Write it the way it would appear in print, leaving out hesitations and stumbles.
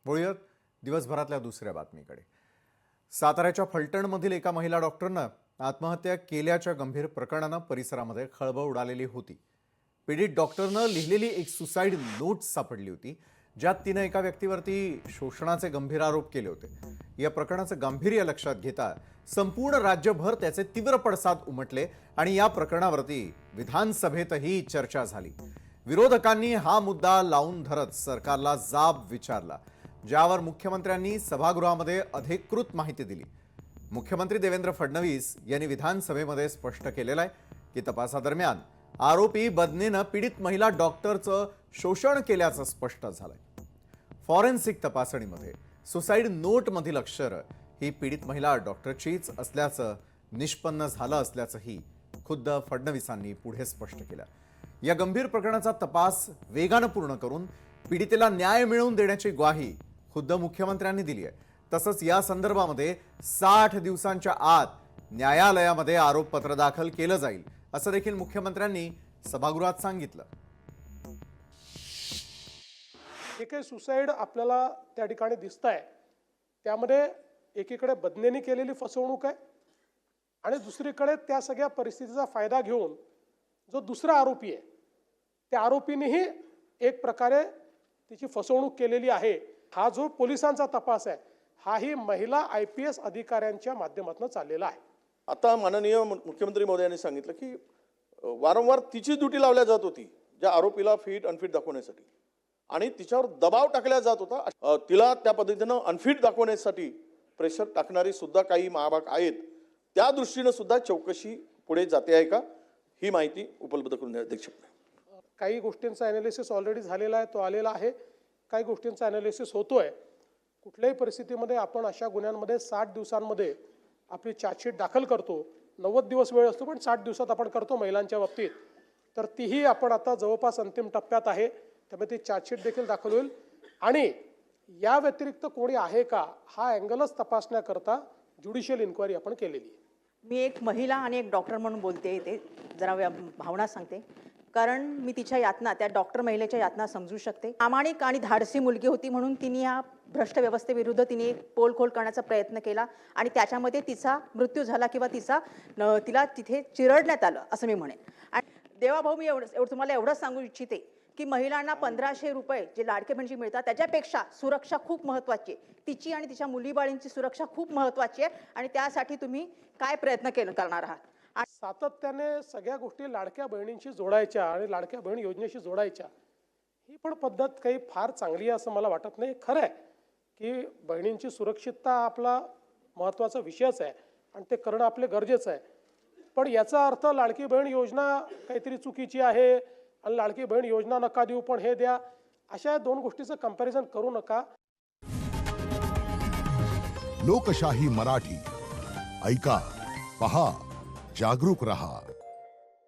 वळूयात दिवसभरातल्या दुसऱ्या बातमीकडे। साताऱ्याच्या फलटणमधील एका महिला डॉक्टरनं आत्महत्या केल्याच्या गंभीर प्रकरणाने परिसरामध्ये खळबळ उडालेली होती। पीडित डॉक्टरनं लिहिलेली एक सुसाइड नोट सापडली होती, ज्यात तिने एका व्यक्तीवरती शोषणाचे गंभीर आरोप केले होते। या प्रकरणाचे गांभीर्य लक्षात घेता संपूर्ण राज्यभर त्याचे तीव्र पडसाद उमटले आणि या प्रकरणावरती विधानसभेतही चर्चा झाली। विरोधकांनी हा मुद्दा लावून धरत सरकारला जाब विचारला, ज्यावर मुख्यमंत्र्यांनी सभागृहामध्ये अधिकृत माहिती दिली। मुख्यमंत्री देवेंद्र फडणवीस यांनी विधानसभेमध्ये स्पष्ट केलेलं आहे की तपासादरम्यान आरोपी बदनेनं पीडित महिला डॉक्टरचं शोषण केल्याचं स्पष्ट झालंय। फॉरेन्सिक तपासणीमध्ये सुसाइड नोटमधील अक्षर ही पीडित महिला डॉक्टरचीच असल्याचं निष्पन्न झालं असल्याचंही खुद्द फडणवीसांनी पुढे स्पष्ट केलं। या गंभीर प्रकरणाचा तपास वेगानं पूर्ण करून पीडितेला न्याय मिळवून देण्याची ग्वाही खुद्द मुख्यमंत्र्यांनी दिली आहे। तसंच या संदर्भामध्ये 60 दिवसांच्या आत न्यायालयामध्ये आरोपपत्र दाखल केलं जाईल असं देखील मुख्यमंत्र्यांनी सभागृहात सांगितलं। हे काही सुसाईड आपल्याला त्या ठिकाणी दिसतंय, त्यामध्ये एकीकडे बदनेनी केलेली फसवणूक आहे आणि दुसरीकडे त्या सगळ्या परिस्थितीचा फायदा घेऊन जो दुसरा आरोपी आहे त्या आरोपीनेही एक प्रकारे तिची फसवणूक केलेली आहे। हा जो पोलिसांचा तपास आहे हाही महिला IPS अधिकाऱ्यांच्या माध्यमातून चाललेला आहे। आता माननीय मुख्यमंत्री महोदयांनी सांगितलं की वारंवार तिची ड्युटी लावल्या जात होती ज्या आरोपीला फिट अनफिट दाखवण्यासाठी, आणि तिच्यावर दबाव टाकला जात होता। तिला त्या पद्धतीनं अनफिट दाखवण्यासाठी प्रेशर टाकणारी सुद्धा काही महाभाग आहेत। त्या दृष्टीने सुद्धा चौकशी पुढे जाते आहे का, ही माहिती उपलब्ध करून द्या अध्यक्ष। काही गोष्टींचा ॲनालिसिस ऑलरेडी झालेला आहे, तो आलेला आहे। काही गोष्टींचा ॲनालिसिस होतोय। कुठल्याही परिस्थितीमध्ये आपण अशा गुन्ह्यांमध्ये 60 दिवसांमध्ये आपली चार्जशीट दाखल करतो। 90 दिवस वेळ असतो, पण 60 दिवसात आपण करतो महिलांच्या बाबतीत। तर तीही आपण आता जवळपास अंतिम टप्प्यात आहे, त्यामुळे ती चार्जशीट देखील दाखल होईल। आणि या व्यतिरिक्त कोणी आहे का हा अँगलच तपासण्याकरता ज्युडिशियल इन्क्वायरी आपण केलेली आहे। मी एक महिला आणि एक डॉक्टर म्हणून बोलते, ते जरा भावना सांगते, कारण मी तिच्या यातना, त्या डॉक्टर महिलेच्या यातना समजू शकते। प्रामाणिक आणि धाडसी मुलगी होती म्हणून तिने या भ्रष्ट व्यवस्थेविरुद्ध तिने पोलखोल करण्याचा प्रयत्न केला आणि त्याच्यामध्ये तिचा मृत्यू झाला किंवा तिला तिथे चिरडण्यात आलं असं मी म्हणेन। आणि देवाभाऊ, मी तुम्हाला एवढंच सांगू इच्छिते की महिलांना 1500 रुपये जे लाडके बहिणीचे मिळतात त्याच्यापेक्षा सुरक्षा खूप महत्त्वाची आहे। तिची आणि तिच्या मुलीबाळींची सुरक्षा खूप महत्त्वाची आहे आणि त्यासाठी तुम्ही काय प्रयत्न करणार आहात? सातत्याने सगळ्या गोष्टी लाडक्या बहिणींशी जोडायच्या आणि लाडक्या बहीण योजनेशी जोडायच्या, ही पण पद्धत काही फार चांगली आहे असं मला वाटत नाही। खरं आहे की बहिणींची सुरक्षितता आपला महत्त्वाचा विषयच आहे आणि ते करणं आपले गरजेचं आहे। पण याचा अर्थ लाडकी बहीण योजना काहीतरी चुकीची आहे आणि लाडकी बहीण योजना नका देऊ पण हे द्या, अशा दोन गोष्टीचं कंपॅरिझन करू नका। लोकशाही मराठी ऐका, पहा, जागरूक रहा।